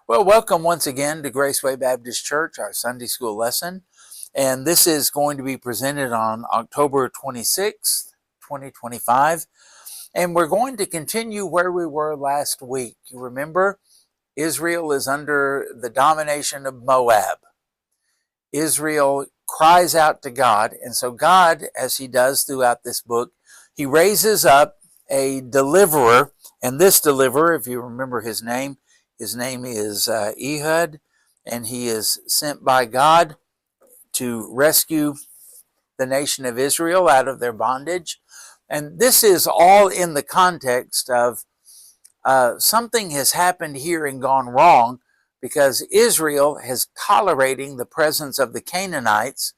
Well, welcome once again to Graceway Baptist Church, our Sunday school lesson. And this is going to be presented on October 26th, 2025. And we're going to continue where we were last week. You remember, Israel is under the domination of Moab. Israel cries out to God. And so God, as he does throughout this book, he raises up a deliverer. And this deliverer, if you remember his name is Ehud, and he is sent by God to rescue the nation of Israel out of their bondage. And this is all in the context of something has happened here and gone wrong, because Israel is tolerating the presence of the Canaanites.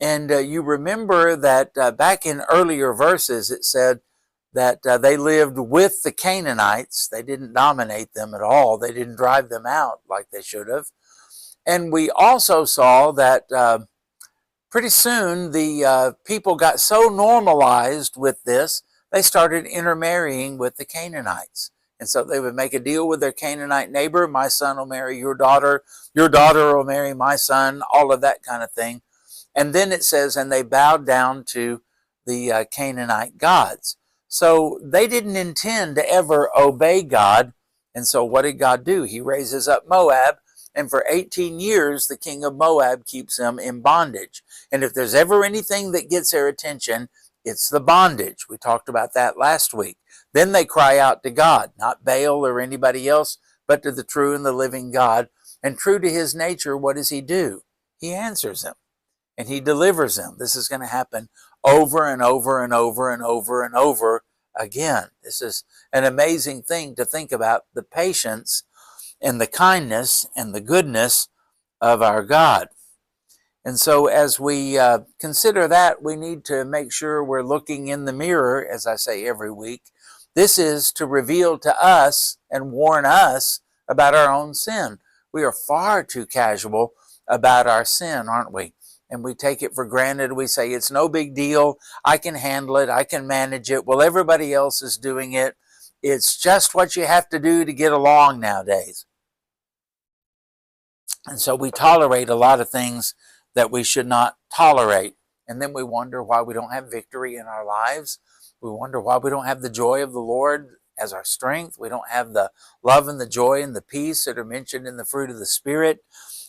And you remember that back in earlier verses it said that they lived with the Canaanites. They didn't dominate them at all. They didn't drive them out like they should have. And we also saw that pretty soon the people got so normalized with this, they started intermarrying with the Canaanites. And so they would make a deal with their Canaanite neighbor. My son will marry your daughter will marry my son, all of that kind of thing. And then it says, and they bowed down to the Canaanite gods. So they didn't intend to ever obey God. And so what did God do? He raises up Moab, and for 18 years, the king of Moab keeps them in bondage. And if there's ever anything that gets their attention, it's the bondage. We talked about that last week. Then they cry out to God, not Baal or anybody else, but to the true and the living God. And true to his nature, what does he do? He answers them, and he delivers them. This is going to happen over and over and over and over and over again. This is an amazing thing to think about, the patience and the kindness and the goodness of our God. And so as we consider that, we need to make sure we're looking in the mirror, as I say every week. This is to reveal to us and warn us about our own sin. We are far too casual about our sin, aren't we? And we take it for granted. We say, it's no big deal. I can handle it. I can manage it. Well, everybody else is doing it. It's just what you have to do to get along nowadays. And so we tolerate a lot of things that we should not tolerate. And then we wonder why we don't have victory in our lives. We wonder why we don't have the joy of the Lord as our strength. We don't have the love and the joy and the peace that are mentioned in the fruit of the Spirit,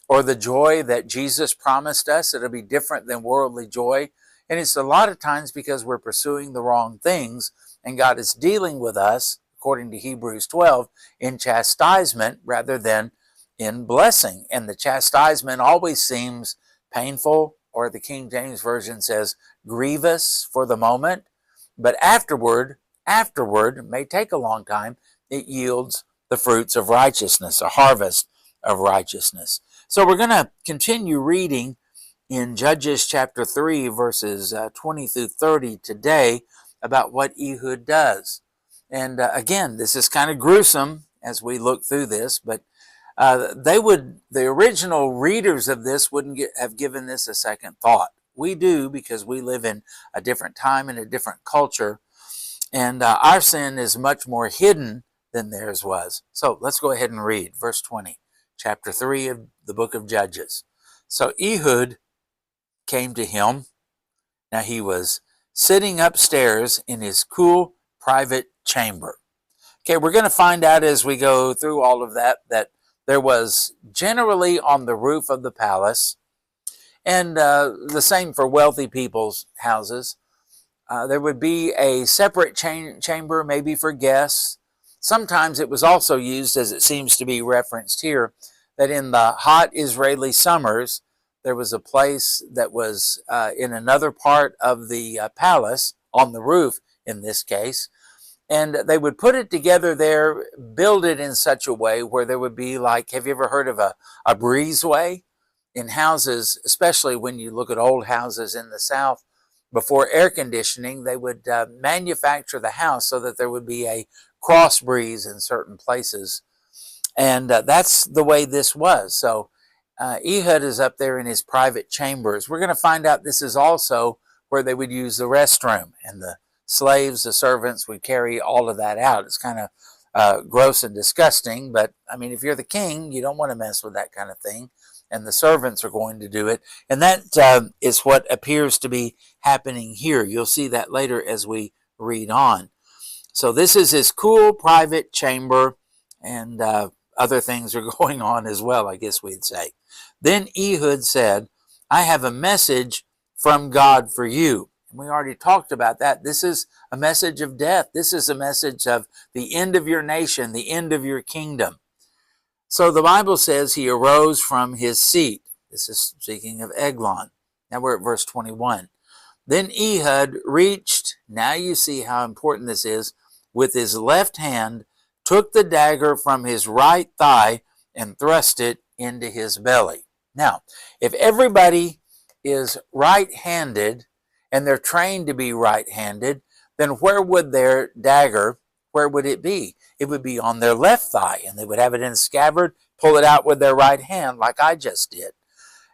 or the joy that Jesus promised us. It'll be different than worldly joy. And it's a lot of times because we're pursuing the wrong things, and God is dealing with us, according to Hebrews 12, in chastisement rather than in blessing. And the chastisement always seems painful, or the King James Version says grievous for the moment, but afterward, may take a long time, it yields the fruits of righteousness, a harvest of righteousness. So we're going to continue reading in Judges chapter 3, verses 20 through 30 today about what Ehud does. And again, this is kind of gruesome as we look through this, but the original readers of this wouldn't have given this a second thought. We do, because we live in a different time and a different culture, and our sin is much more hidden than theirs was. So let's go ahead and read verse 20, chapter 3 of the book of Judges. So Ehud came to him. Now he was sitting upstairs in his cool private chamber. Okay, we're going to find out as we go through all of that there was generally on the roof of the palace, and the same for wealthy people's houses, there would be a separate chamber, maybe for guests. Sometimes it was also used, as it seems to be referenced here, that in the hot Israeli summers, there was a place that was in another part of the palace, on the roof in this case, and they would put it together there, build it in such a way where there would be, like, have you ever heard of a breezeway? In houses, especially when you look at old houses in the South, before air conditioning, they would manufacture the house so that there would be a cross breeze in certain places. And that's the way this was. So Ehud is up there in his private chambers. We're going to find out this is also where they would use the restroom, and the slaves, the servants, would carry all of that out. It's kind of gross and disgusting. But I mean, if you're the king, you don't want to mess with that kind of thing. And the servants are going to do it. And that is what appears to be happening here. You'll see that later as we read on. So this is his cool private chamber, and other things are going on as well, I guess we'd say. Then Ehud said, I have a message from God for you. And we already talked about that. This is a message of death. This is a message of the end of your nation, the end of your kingdom. So the Bible says he arose from his seat. This is speaking of Eglon. Now we're at verse 21. Then Ehud reached, now you see how important this is, with his left hand, took the dagger from his right thigh and thrust it into his belly. Now, if everybody is right-handed and they're trained to be right-handed, then where would their dagger, where would it be? It would be on their left thigh, and they would have it in a scabbard, pull it out with their right hand like I just did.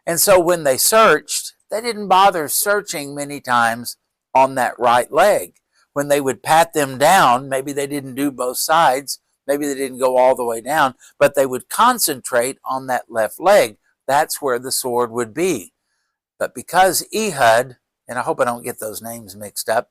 And so when they searched, they didn't bother searching many times on that right leg. When they would pat them down, maybe they didn't do both sides, maybe they didn't go all the way down, but they would concentrate on that left leg. That's where the sword would be. But because Ehud, and I hope I don't get those names mixed up,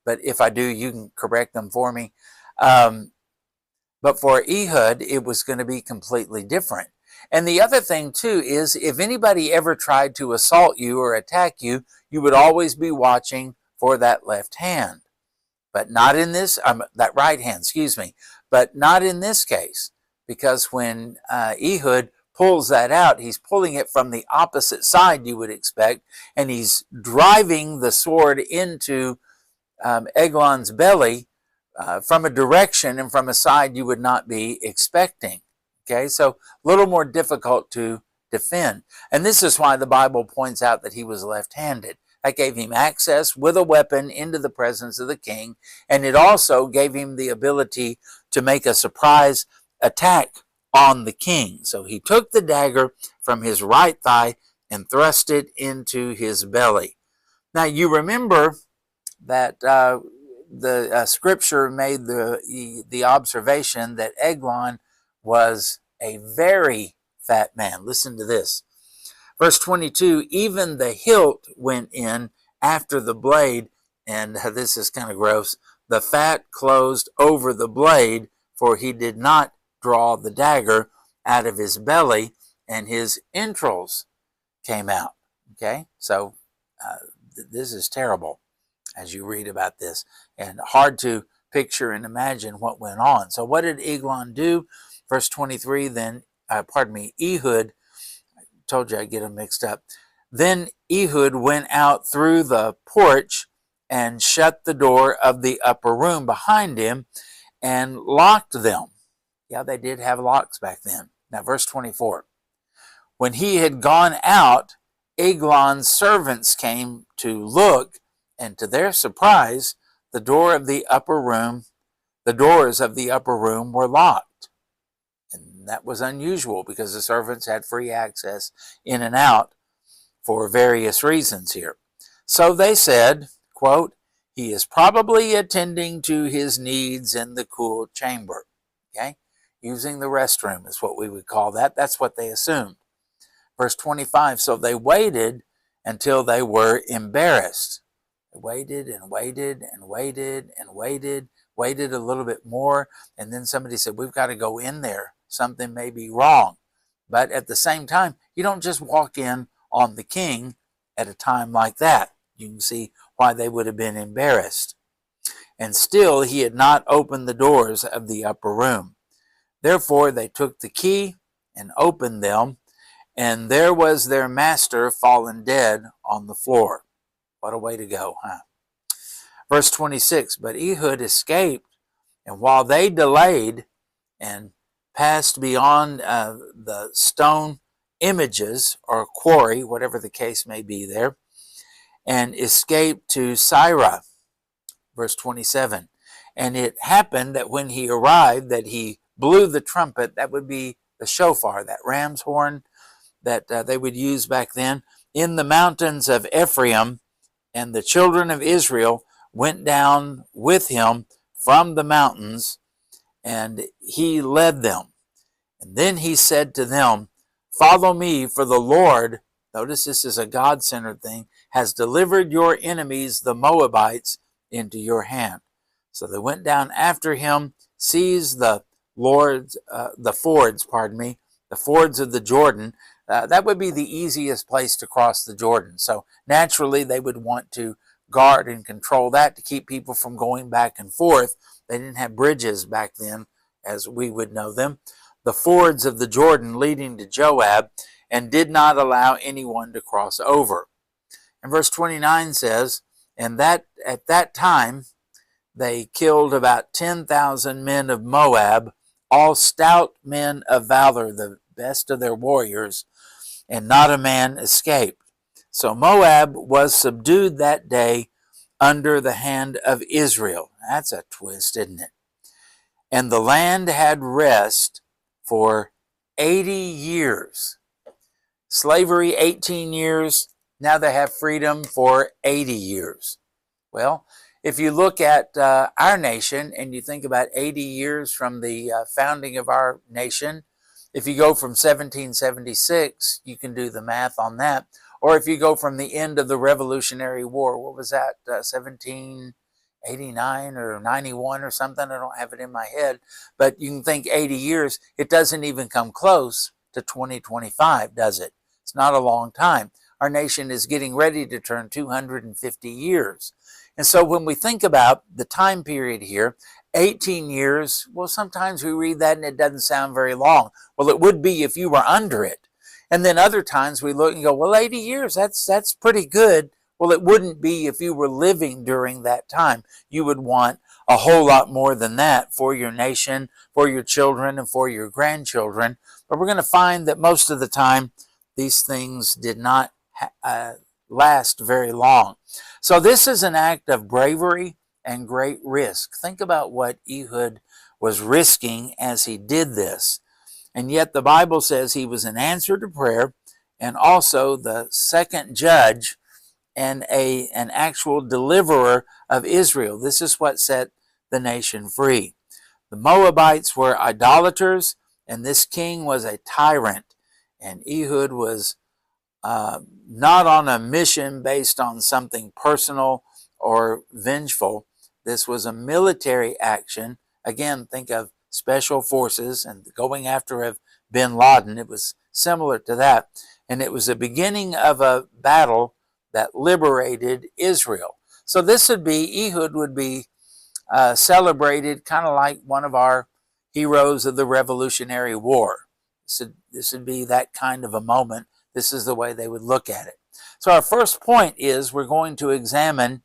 but if I do, you can correct them for me. But for Ehud, it was going to be completely different. And the other thing, too, is if anybody ever tried to assault you or attack you, you would always be watching for that left hand. But not in this, that right hand, excuse me, but not in this case. Because when Ehud pulls that out, he's pulling it from the opposite side, you would expect, and he's driving the sword into Eglon's belly from a direction and from a side you would not be expecting. Okay, so a little more difficult to defend. And this is why the Bible points out that he was left-handed. That gave him access with a weapon into the presence of the king, and it also gave him the ability to make a surprise attack on the king. So he took the dagger from his right thigh and thrust it into his belly. Now you remember that the scripture made the observation that Eglon was a very fat man. Listen to this. Verse 22, even the hilt went in after the blade, and this is kind of gross. The fat closed over the blade, for he did not draw the dagger out of his belly, and his entrails came out. Okay, so this is terrible as you read about this, and hard to picture and imagine what went on. So what did Eglon do? Verse 23, then, Ehud, told you I'd get them mixed up. Then Ehud went out through the porch and shut the door of the upper room behind him and locked them. Yeah, they did have locks back then. Now, verse 24. When he had gone out, Eglon's servants came to look, and to their surprise, the doors of the upper room were locked. And that was unusual because the servants had free access in and out for various reasons here. So they said, quote, he is probably attending to his needs in the cool chamber. Okay? Using the restroom is what we would call that. That's what they assumed. Verse 25, so they waited until they were embarrassed. They waited and waited and waited and waited a little bit more, and then somebody said, we've got to go in there. Something may be wrong. But at the same time, you don't just walk in on the king at a time like that. You can see why they would have been embarrassed. And still he had not opened the doors of the upper room. Therefore they took the key and opened them, and there was their master fallen dead on the floor. What a way to go, huh? Verse 26, but Ehud escaped, and while they delayed and passed beyond the stone images or quarry, whatever the case may be there, and escaped to Sirah. Verse 27, and it happened that when he arrived, that he blew the trumpet, that would be the shofar, that ram's horn that they would use back then, in the mountains of Ephraim, and the children of Israel went down with him from the mountains, and he led them. And then he said to them, "Follow me, for the Lord," notice this is a God-centered thing, "has delivered your enemies, the Moabites, into your hand." So they went down after him, seized the fords of the Jordan. That would be the easiest place to cross the Jordan. So naturally, they would want to guard and control that to keep people from going back and forth. They didn't have bridges back then, as we would know them. The fords of the Jordan leading to Joab, and did not allow anyone to cross over. And verse 29 says, "And that at that time they killed about 10,000 men of Moab, all stout men of valor, the best of their warriors, and not a man escaped. So Moab was subdued that day under the hand of Israel." That's a twist, isn't it? "And the land had rest for 80 years. Slavery, 18 years. Now they have freedom for 80 years. Well, if you look at our nation and you think about 80 years from the founding of our nation, if you go from 1776, you can do the math on that. Or if you go from the end of the Revolutionary War, what was that, 1789 or 91 or something? I don't have it in my head. But you can think 80 years. It doesn't even come close to 2025, does it? It's not a long time. Our nation is getting ready to turn 250 years. And so when we think about the time period here, 18 years, well, sometimes we read that and it doesn't sound very long. Well, it would be if you were under it. And then other times we look and go, well, 80 years, that's pretty good. Well, it wouldn't be if you were living during that time. You would want a whole lot more than that for your nation, for your children, and for your grandchildren. But we're going to find that most of the time, these things did not last very long. So this is an act of bravery and great risk. Think about what Ehud was risking as he did this. And yet the Bible says he was an answer to prayer and also the second judge and an actual deliverer of Israel. This is what set the nation free. The Moabites were idolaters, and this king was a tyrant. And Ehud was not on a mission based on something personal or vengeful. This was a military action. Again, think of special forces and going after of bin Laden. It was similar to that. And it was the beginning of a battle that liberated Israel. So this would be, Ehud would be celebrated kind of like one of our heroes of the Revolutionary War. This would be that kind of a moment. This is the way they would look at it. So our first point is we're going to examine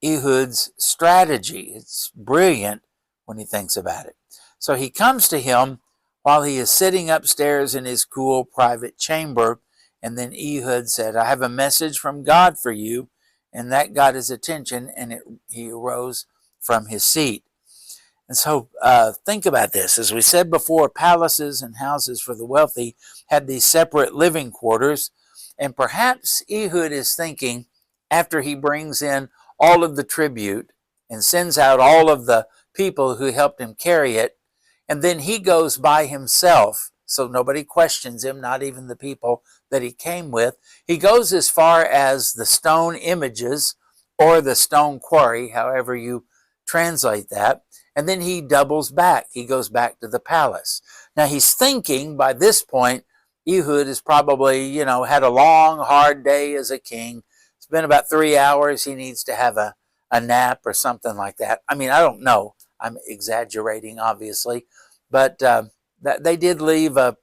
Ehud's strategy. It's brilliant when he thinks about it. So he comes to him while he is sitting upstairs in his cool private chamber, and then Ehud said, "I have a message from God for you," and that got his attention, and he arose from his seat. And so think about this. As we said before, palaces and houses for the wealthy had these separate living quarters. And perhaps Ehud is thinking, after he brings in all of the tribute and sends out all of the people who helped him carry it, and then he goes by himself, so nobody questions him, not even the people that he came with. He goes as far as the stone images or the stone quarry, however you translate that. And then he doubles back. He goes back to the palace. Now he's thinking by this point, Ehud has probably, had a long, hard day as a king. It's been about 3 hours. He needs to have a nap or something like that. I mean, I don't know. I'm exaggerating, obviously. But they did live a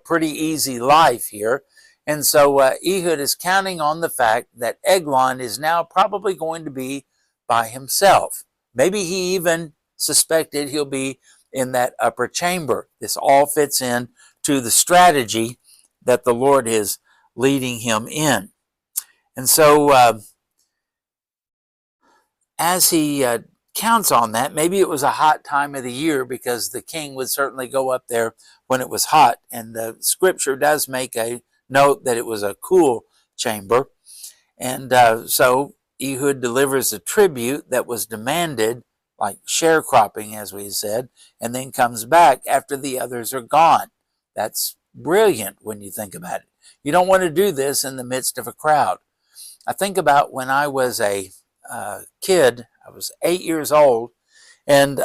pretty easy life here. And so Ehud is counting on the fact that Eglon is now probably going to be by himself. Maybe he even suspected he'll be in that upper chamber. This all fits in to the strategy that the Lord is leading him in. And so as he counts on that, maybe it was a hot time of the year because the king would certainly go up there when it was hot. And the scripture does make a note that it was a cool chamber. And so Ehud delivers a tribute that was demanded, like sharecropping, as we said, and then comes back after the others are gone. That's brilliant when you think about it. You don't want to do this in the midst of a crowd. I think about when I was a kid, I was 8 years old, and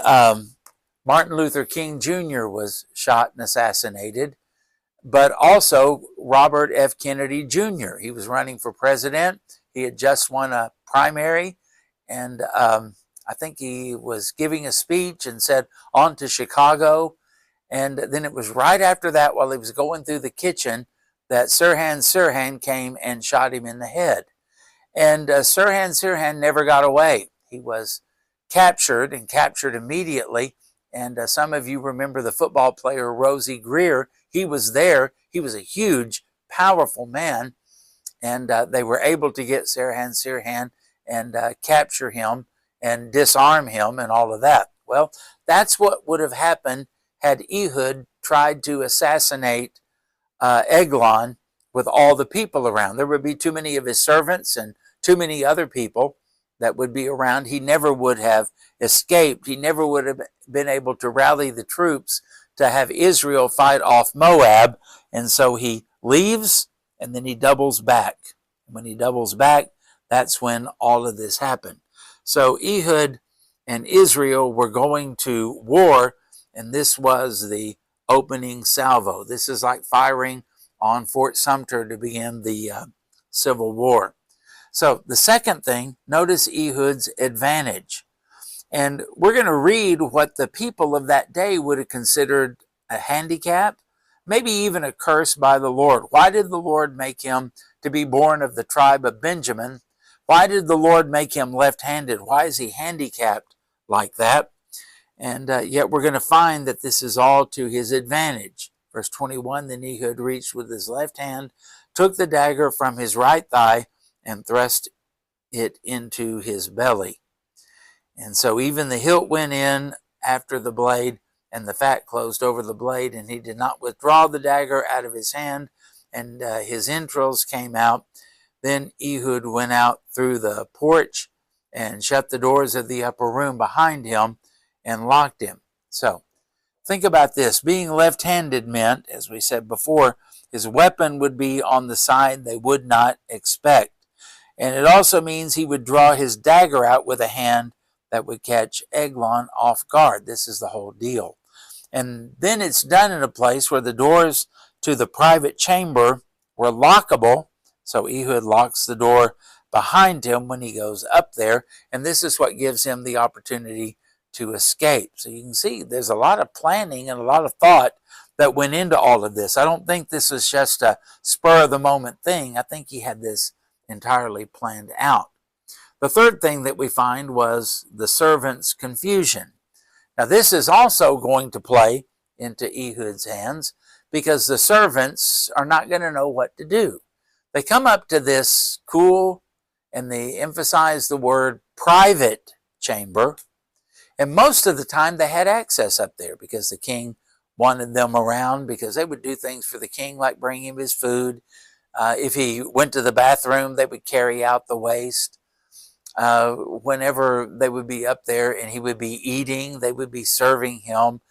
Martin Luther King Jr. was shot and assassinated, but also Robert F. Kennedy Jr. He was running for president. He had just won a primary, and I think he was giving a speech and said, "On to Chicago." And then it was right after that, while he was going through the kitchen, that Sirhan Sirhan came and shot him in the head. And Sirhan Sirhan never got away. He was captured, and captured immediately. And some of you remember the football player Rosie Greer. He was there. He was a huge, powerful man. And they were able to get Sirhan Sirhan and capture him and disarm him and all of that. Well, that's what would have happened had Ehud tried to assassinate Eglon with all the people around. There would be too many of his servants and too many other people that would be around. He never would have escaped. He never would have been able to rally the troops to have Israel fight off Moab. And so he leaves, and then he doubles back. When he doubles back, that's when all of this happened. So Ehud and Israel were going to war, and this was the opening salvo. This is like firing on Fort Sumter to begin the Civil War. So the second thing, notice Ehud's advantage. And we're going to read what the people of that day would have considered a handicap, maybe even a curse by the Lord. Why did the Lord make him to be born of the tribe of Benjamin? Why did the Lord make him left-handed? Why is he handicapped like that? And yet we're going to find that this is all to his advantage. Verse 21, then Ehud reached with his left hand, took the dagger from his right thigh, and thrust it into his belly. And so even the hilt went in after the blade, and the fat closed over the blade, and he did not withdraw the dagger out of his hand, and his entrails came out. Then Ehud went out through the porch and shut the doors of the upper room behind him and locked him. So think about this. Being left-handed meant, as we said before, his weapon would be on the side they would not expect. And it also means he would draw his dagger out with a hand that would catch Eglon off guard. This is the whole deal. And then it's done in a place where the doors to the private chamber were lockable. So Ehud locks the door behind him when he goes up there. And this is what gives him the opportunity to escape. So you can see there's a lot of planning and a lot of thought that went into all of this. I don't think this is just a spur of the moment thing. I think he had this entirely planned out. The third thing that we find was the servants' confusion. Now this is also going to play into Ehud's hands, because the servants are not going to know what to do. They come up to this cool, and they emphasize the word private chamber, and most of the time they had access up there because the king wanted them around, because they would do things for the king like bring him his food. If he went to the bathroom, they would carry out the waste. Whenever they would be up there and he would be eating, they would be serving him,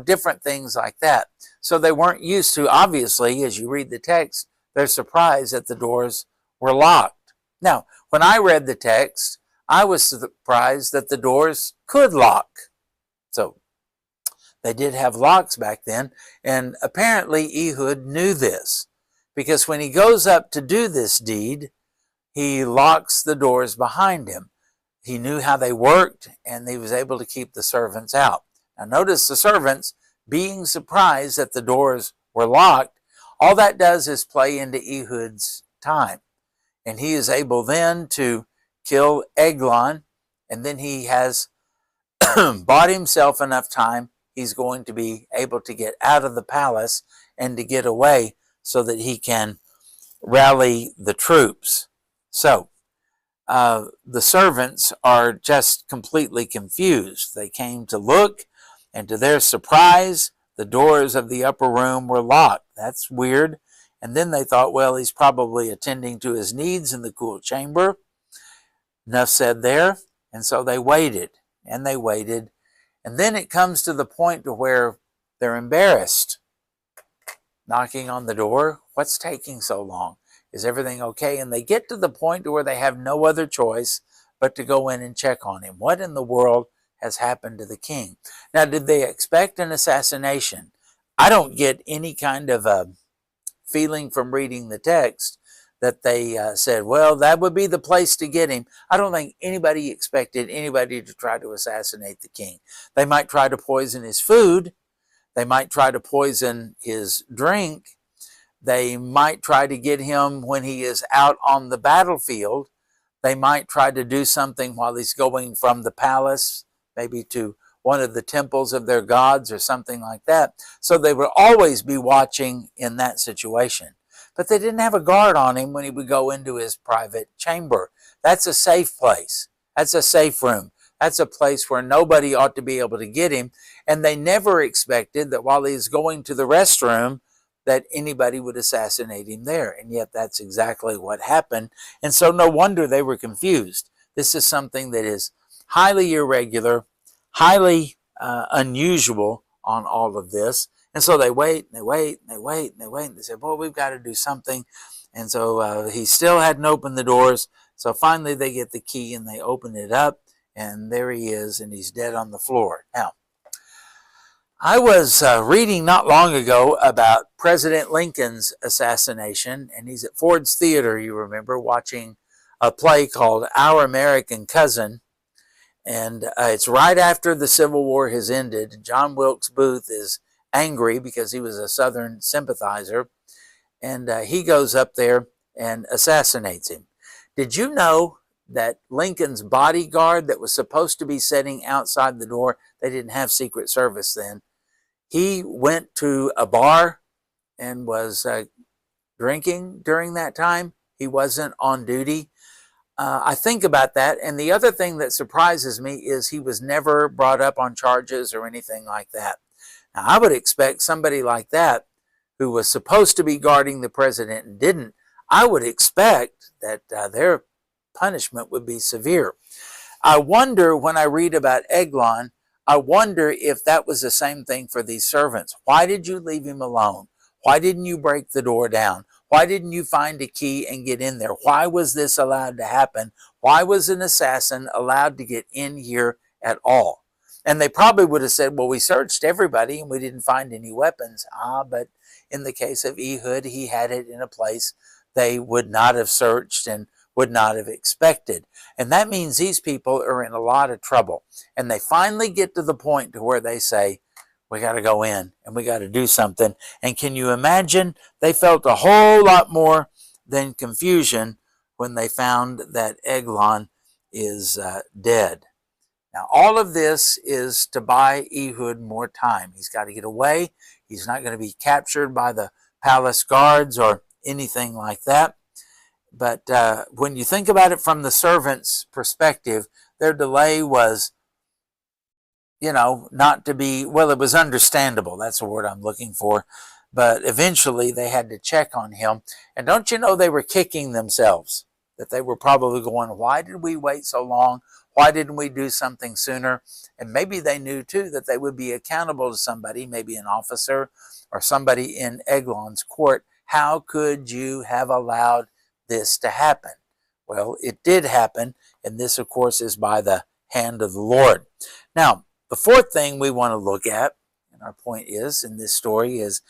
different things like that. So they weren't used to, obviously, as you read the text, they're surprised that the doors were locked. Now, when I read the text, I was surprised that the doors could lock. So they did have locks back then, and apparently Ehud knew this, because when he goes up to do this deed, he locks the doors behind him. He knew how they worked, and he was able to keep the servants out. Now notice the servants being surprised that the doors were locked. All that does is play into Ehud's time. And he is able then to kill Eglon, and then he has bought himself enough time. He's going to be able to get out of the palace and to get away so that he can rally the troops. So the servants are just completely confused. They came to look, and to their surprise, the doors of the upper room were locked. That's weird. And then they thought, well, he's probably attending to his needs in the cool chamber. Enough said there. And so they waited. and they waited. And then it comes to the point to where they're embarrassed, knocking on the door. What's taking so long? Is everything okay? And they get to the point to where they have no other choice but to go in and check on him. What in the world has happened to the king? Now, did they expect an assassination? I don't get any kind of a feeling from reading the text that they said, well, that would be the place to get him. I don't think anybody expected anybody to try to assassinate the king. They might try to poison his food. They might try to poison his drink. They might try to get him when he is out on the battlefield. They might try to do something while he's going from the palace, maybe to one of the temples of their gods or something like that. So they would always be watching in that situation. But they didn't have a guard on him when he would go into his private chamber. That's a safe place. That's a safe room. That's a place where nobody ought to be able to get him. And they never expected that while he was going to the restroom, that anybody would assassinate him there. And yet that's exactly what happened. And so no wonder they were confused. This is something that is highly irregular, highly unusual on all of this. And so they wait, and they wait, and they wait, and they wait. And they say, boy, we've got to do something. And so he still hadn't opened the doors. So finally they get the key and they open it up. And there he is, and he's dead on the floor. Now, I was reading not long ago about President Lincoln's assassination, and he's at Ford's Theater, you remember, watching a play called Our American Cousin. And it's right after the Civil War has ended. John Wilkes Booth is angry because he was a Southern sympathizer, and he goes up there and assassinates him. Did you know that Lincoln's bodyguard that was supposed to be sitting outside the door, they didn't have Secret Service then, he went to a bar and was drinking during that time? He wasn't on duty. I think about that, and the other thing that surprises me is he was never brought up on charges or anything like that. Now, I would expect somebody like that, who was supposed to be guarding the president and didn't, I would expect that their punishment would be severe. I wonder, when I read about Eglon, I wonder if that was the same thing for these servants. Why did you leave him alone? Why didn't you break the door down? Why didn't you find a key and get in there? Why was this allowed to happen? Why was an assassin allowed to get in here at all? And they probably would have said, well, we searched everybody and we didn't find any weapons. But in the case of Ehud, he had it in a place they would not have searched and would not have expected. And that means these people are in a lot of trouble. And they finally get to the point to where they say, we got to go in and we got to do something. And can you imagine? They felt a whole lot more than confusion when they found that Eglon is dead. Now, all of this is to buy Ehud more time. He's got to get away. He's not going to be captured by the palace guards or anything like that. But when you think about it from the servants' perspective, their delay was, not to be, well, it was understandable. That's the word I'm looking for. But eventually they had to check on him. And don't you know, they were kicking themselves, that they were probably going, why did we wait so long? Why didn't we do something sooner? And maybe they knew too that they would be accountable to somebody, maybe an officer or somebody in Eglon's court. How could you have allowed this to happen? Well, it did happen. And this, of course, is by the hand of the Lord. Now, the fourth thing we want to look at, and our point is in this story, is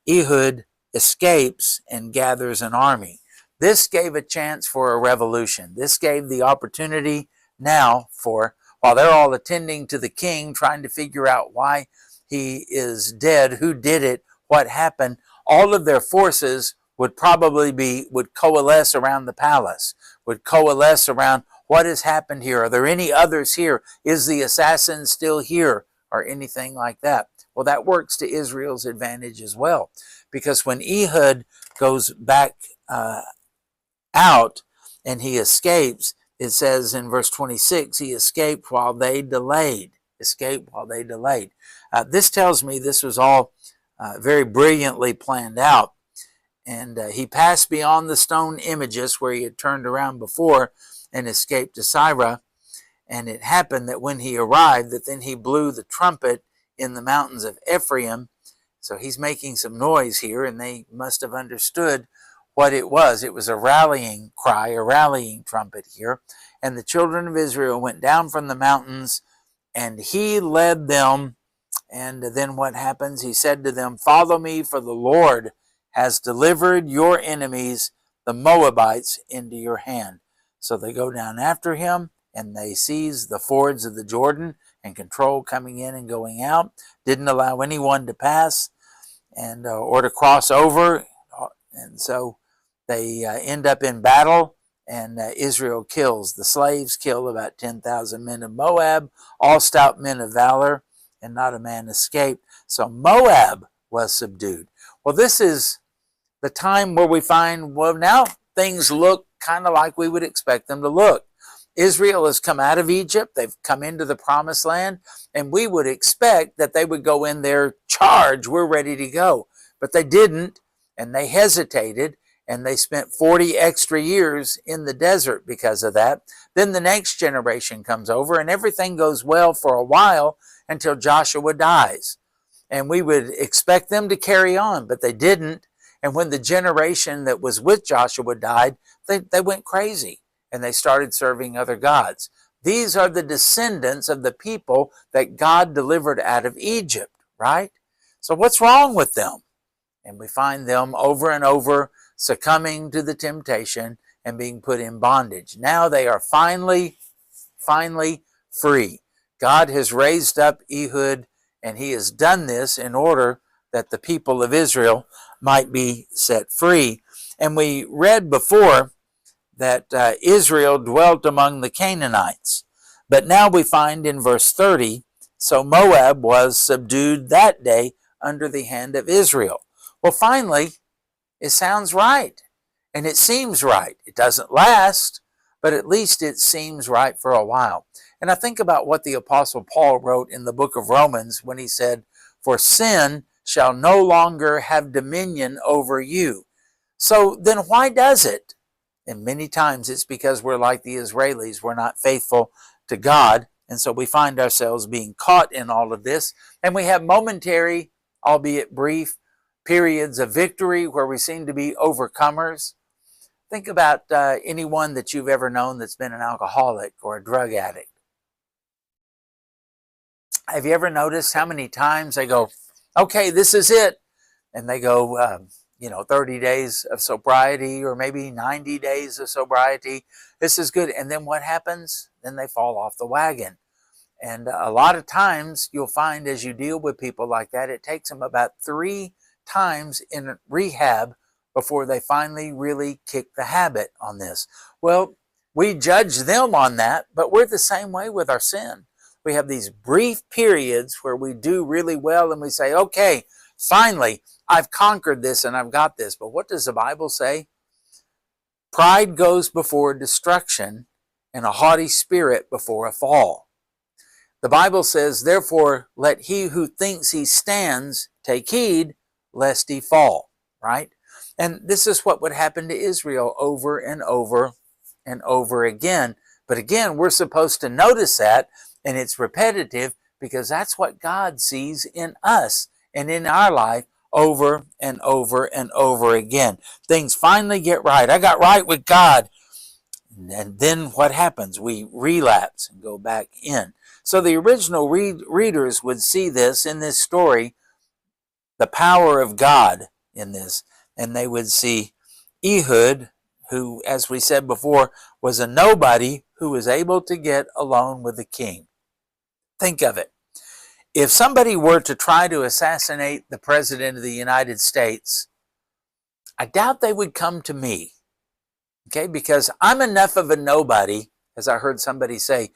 Ehud escapes and gathers an army. This gave a chance for a revolution. This gave the opportunity now for, while they're all attending to the king, trying to figure out why he is dead, who did it, what happened, all of their forces would coalesce around the palace, would coalesce around what has happened here. Are there any others here? Is the assassin still here? Or anything like that. Well, that works to Israel's advantage as well. Because when Ehud goes back out and he escapes, it says in verse 26, he escaped while they delayed. Escaped while they delayed. This tells me this was all very brilliantly planned out. And he passed beyond the stone images where he had turned around before and escaped to Syria. And it happened that when he arrived, that then he blew the trumpet in the mountains of Ephraim. So he's making some noise here, and they must have understood what it was. It was a rallying cry, a rallying trumpet here. And the children of Israel went down from the mountains, and he led them. And then what happens? He said to them, "Follow me, for the Lord has delivered your enemies, the Moabites, into your hand." So they go down after him, and they seize the fords of the Jordan and control coming in and going out. Didn't allow anyone to pass and or to cross over. And so they end up in battle, and Israel kills. The slaves kill about 10,000 men of Moab, all stout men of valor, and not a man escaped. So Moab was subdued. Well, this is the time where we find, well, now things look kind of like we would expect them to look. Israel has come out of Egypt. They've come into the promised land, and we would expect that they would go in there, charge, we're ready to go. But they didn't, and they hesitated, and they spent 40 extra years in the desert because of that. Then the next generation comes over, and everything goes well for a while until Joshua dies. And we would expect them to carry on, but they didn't. And when the generation that was with Joshua died, they went crazy, and they started serving other gods. These are the descendants of the people that God delivered out of Egypt, right? So what's wrong with them? And we find them over and over succumbing to the temptation and being put in bondage. Now they are finally free. God has raised up Ehud, and he has done this in order that the people of Israel might be set free. And we read before that Israel dwelt among the Canaanites. But now we find in verse 30, so Moab was subdued that day under the hand of Israel. Well, finally, it sounds right, and it seems right. It doesn't last, but at least it seems right for a while. And I think about what the Apostle Paul wrote in the book of Romans when he said, "For sin shall no longer have dominion over you." So then why does it? And many times it's because we're like the Israelis. We're not faithful to God. And so we find ourselves being caught in all of this. And we have momentary, albeit brief, periods of victory where we seem to be overcomers. Think about anyone that you've ever known that's been an alcoholic or a drug addict. Have you ever noticed how many times they go, okay, this is it. And they go, 30 days of sobriety or maybe 90 days of sobriety. This is good. And then what happens? Then they fall off the wagon. And a lot of times you'll find as you deal with people like that, it takes them about 3 times in rehab before they finally really kick the habit on this. Well, we judge them on that, but we're the same way with our sin. We have these brief periods where we do really well and we say, okay, finally, I've conquered this and I've got this. But what does the Bible say? Pride goes before destruction and a haughty spirit before a fall. The Bible says, therefore, let he who thinks he stands take heed lest he fall, right? And this is what would happen to Israel over and over and over again. But again, we're supposed to notice that, and it's repetitive because that's what God sees in us and in our life over and over and over again. Things finally get right. I got right with God. And then what happens? We relapse and go back in. So the original readers would see this in this story, the power of God in this. And they would see Ehud, who, as we said before, was a nobody who was able to get alone with the king. Think of it. If somebody were to try to assassinate the President of the United States, I doubt they would come to me, okay? Because I'm enough of a nobody, as I heard somebody say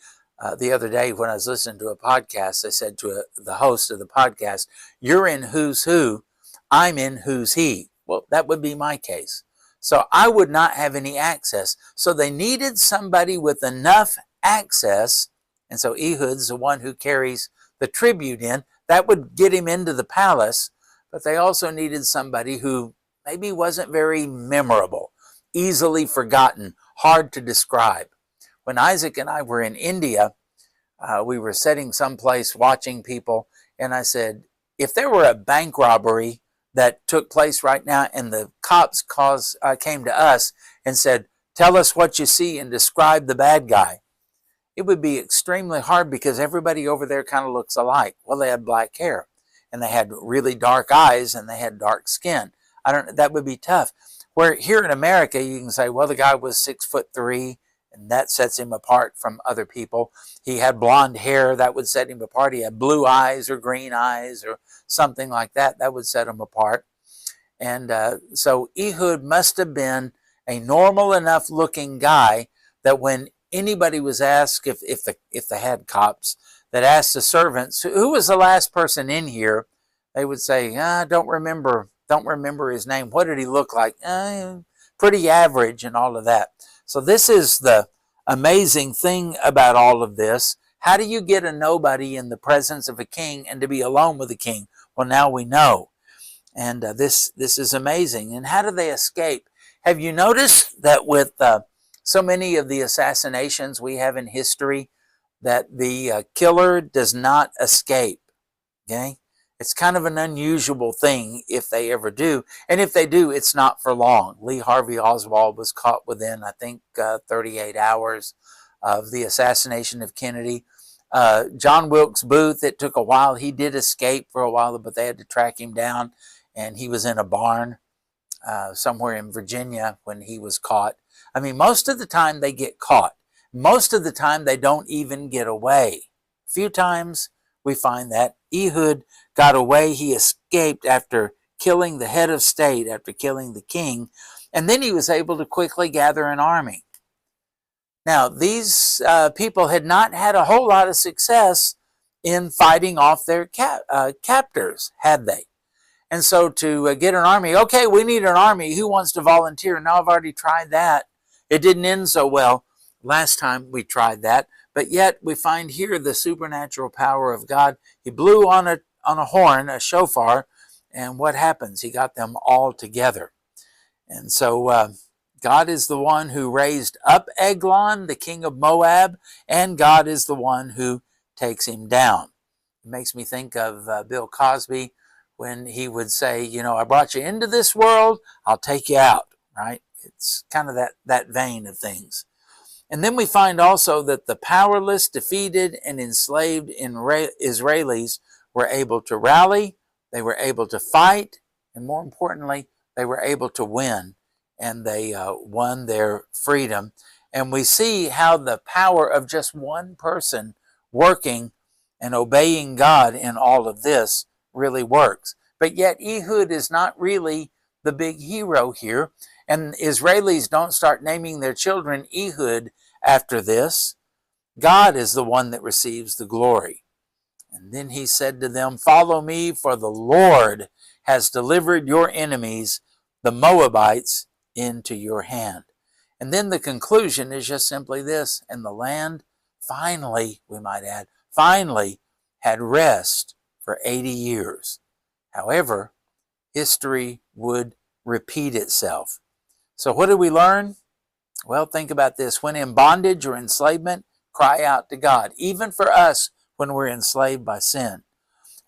the other day when I was listening to a podcast. I said to the host of the podcast, "You're in who's who, I'm in who's he." Well, that would be my case. So I would not have any access. So they needed somebody with enough access, and so Ehud's the one who carries the tribute in. That would get him into the palace, but they also needed somebody who maybe wasn't very memorable, easily forgotten, hard to describe. When Isaac and I were in India, We were sitting someplace watching people, and I said, if there were a bank robbery that took place right now and the cops came to us and said, tell us what you see and describe the bad guy, it would be extremely hard because everybody over there kind of looks alike. Well, they had black hair and they had really dark eyes and they had dark skin. That would be tough. Where here in America, you can say, well, the guy was 6'3", and that sets him apart from other people. He had blonde hair, that would set him apart. He had blue eyes or green eyes or something like that, that would set him apart. And so Ehud must have been a normal enough looking guy that when anybody was asked, if they had cops that asked the servants, who was the last person in here, they would say, don't remember his name. What did he look like? Pretty average and all of that. So this is the amazing thing about all of this. How do you get a nobody in the presence of a king and to be alone with a king? Well, now we know. And this is amazing. And how do they escape? Have you noticed that with so many of the assassinations we have in history, that the killer does not escape? Okay? It's kind of an unusual thing if they ever do. And if they do, it's not for long. Lee Harvey Oswald was caught within, I think, 38 hours of the assassination of Kennedy. John Wilkes Booth, it took a while. He did escape for a while, but they had to track him down. And he was in a barn somewhere in Virginia when he was caught. I mean, most of the time they get caught. Most of the time they don't even get away. A few times we find that Ehud got away. He escaped after killing the head of state, after killing the king, and then he was able to quickly gather an army. Now, these people had not had a whole lot of success in fighting off their captors, had they? And so to get an army, okay, we need an army. Who wants to volunteer? No, I've already tried that. It didn't end so well last time we tried that. But yet we find here the supernatural power of God. He blew on a horn, a shofar, and what happens? He got them all together. And so God is the one who raised up Eglon, the king of Moab, and God is the one who takes him down. It makes me think of Bill Cosby when he would say, you know, I brought you into this world, I'll take you out, right? It's kind of that vein of things. And then we find also that the powerless, defeated, and enslaved Israelis were able to rally, they were able to fight, and more importantly, they were able to win, and they won their freedom. And we see how the power of just one person working and obeying God in all of this really works. But yet Ehud is not really the big hero here, and Israelis don't start naming their children Ehud after this. God is the one that receives the glory. And then he said to them, follow me, for the Lord has delivered your enemies, the Moabites, into your hand. And then the conclusion is just simply this, and the land finally, we might add, finally had rest for 80 years. However, history would repeat itself. So what did we learn? Well, think about this. When in bondage or enslavement, cry out to God, even for us when we're enslaved by sin.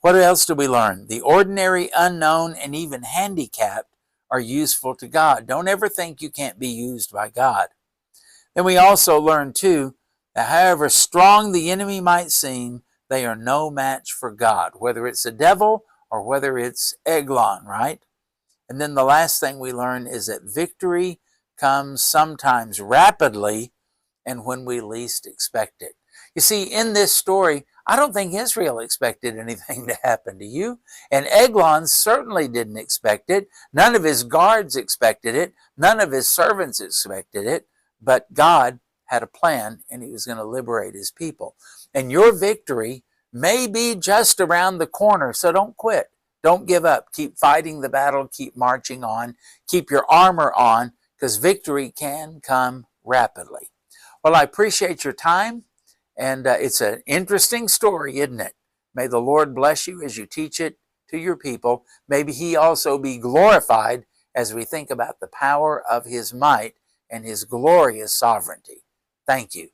What else do we learn? The ordinary, unknown, and even handicapped are useful to God. Don't ever think you can't be used by God. Then we also learn, too, that however strong the enemy might seem, they are no match for God, whether it's the devil or whether it's Eglon, right? And then the last thing we learn is that victory comes sometimes rapidly and when we least expect it. You see, in this story, I don't think Israel expected anything to happen to you. And Eglon certainly didn't expect it. None of his guards expected it. None of his servants expected it. But God had a plan, and he was going to liberate his people. And your victory may be just around the corner, so don't quit. Don't give up. Keep fighting the battle. Keep marching on. Keep your armor on, because victory can come rapidly. Well, I appreciate your time, and it's an interesting story, isn't it? May the Lord bless you as you teach it to your people. Maybe he also be glorified as we think about the power of his might and his glorious sovereignty. Thank you.